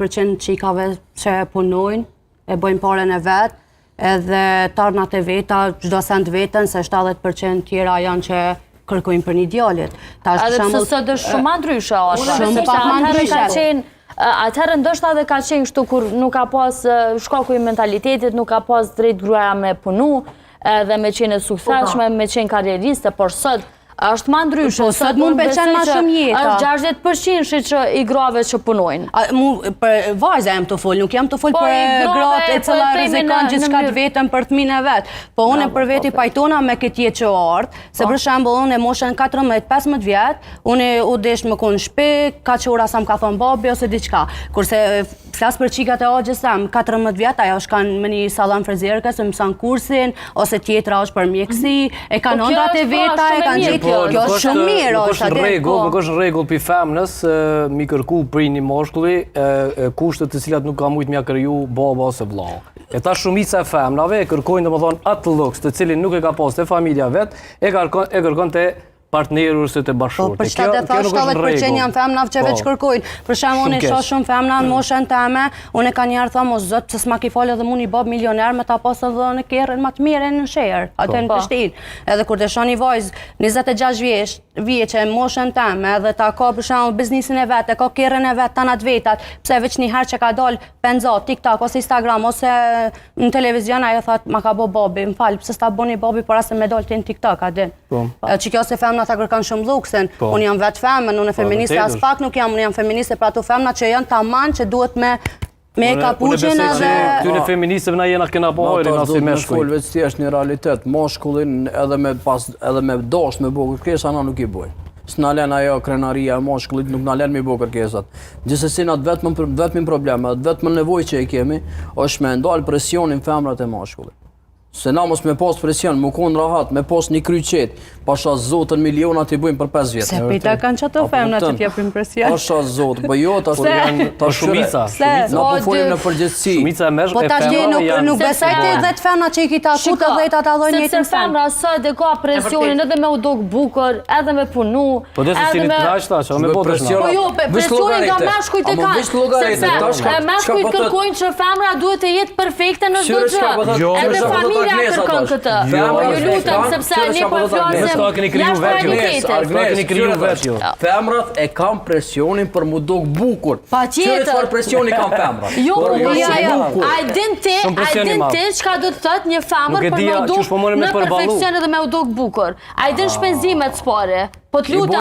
70% qikave që punojnë, e bëjnë parën e vetë, edhe tarnat e veta, çdo sent vetën, se 70% tjera janë që kërkojnë për një djalit. Edhe pse sot është shumë ndryshe, shumë pak më ndryshe. Atëherë ndoshta edhe ka qenë kështu kur nuk ka pas shkaku i mentalitetit, nuk ka pas drejt gruaja me punu, edhe me qenë e suksesshme, me qenë karrieriste, por sot është ma ndryshe. Po, sot mund pëlqen ma shumë jeta. Është 60% që i grave që punojnë. Për vajza jam të folë, nuk jam të folë për gratë e cila rrezikon gjithçka të vetën për fëmijën e vet. Po unë për veti pajtona me këtë jetë që ardh, se për shembull unë moshën 14-15 vjet, unë u desh më kon shtëpi, kaq ora sa më ka thon babi ose diçka. Kurse flas për çikat e Axhës sam, 14 vjet ajo shkan me një sallon frizerkës, mëson kursin, ose tjetra është për mjekësi, e kanë ëndrat e veta, e kanë gjithë. Kjo është shumë mirë, nuk është rregull për femnës mi kërku për një moshkulli kushtet të cilat nuk ka mujt mja kriju baba ose vllau. E ta shumica e femnave e kërkojnë domethënë atë luks të cilin nuk e ka pas te familja vet, e kërkon te partnerur se të bashkëshortë. Për çka të thash 70% janë femna që veç kërkojnë. Për shembull, unë shoh shumë femna në moshën teme, unë ka njerë thëmë, o zot, pse s'ma ki falë edhe mu një bab milioner me ta pasë edhe në kerën më të mirë në Sherë, atë në Prishtinë. Edhe kur të shoh një vajzë 26 vjeçe në moshën teme, edhe ta ka për shembull biznesin e vet, e ka kerën e vet, tanat vetat, pse veç një herë që ka dal penza, TikTok ose Instagram ose në televizion ajo thotë, ma ka bë babi, m'fal, pse s'ta bëni babi para se me dal ti në TikTok, a din. Çka se femna ta kërkan shumë luksin. Unë jam vetë femën, unë e feministe as pak nuk jam, unë jam feministe për ato femna që janë tamam që duhet me kapuçin edhe... Këtyre feministëve na jena kena pohojrin asi me shkuj. Veç ti është një realitet, moshkullin edhe me dosht me bo kërkesa na nuk i boj. S'na len ajo krenaria e moshkullit, nuk na len me bo kërkesat. Gjithsesi na vetëm probleme, vetëm nevojë që i kemi, është me ndal presionin femrat e moshkullit. Se na mos me pas presion, më konë rahat, me pas një kryqet, pasha zotën milionat i bujmë për 5 vjetë. Se pita kanë qëto femna që t'jepim presion. Pasha zotë, po jo, ta shumica. Na po folim në përgjithësi. Shumica e mërsh e femna janë... Nuk besaj të 10 femna që i kita kuta 10 ata dojnë njëtë Sepse femra sot e ka presionin edhe me u dok bukur, edhe me punu, edhe me... Po jo, presionin nga meshkujt e kanë. Sepse meshkujt kërkojnë që femra duhet të jetë perfekte në çdo gjë. Edhe familja kërkon këtë. Po ju lutem sepse ne po flasim. Femrat e kanë presionin për mu dok bukur. Patjetër. Çfarë presioni kanë femrat? Jo, ai din ti çka do të thotë një femër për me u dok në perfekcion edhe me u dok bukur. Ai din shpenzimet spore. Po të lutem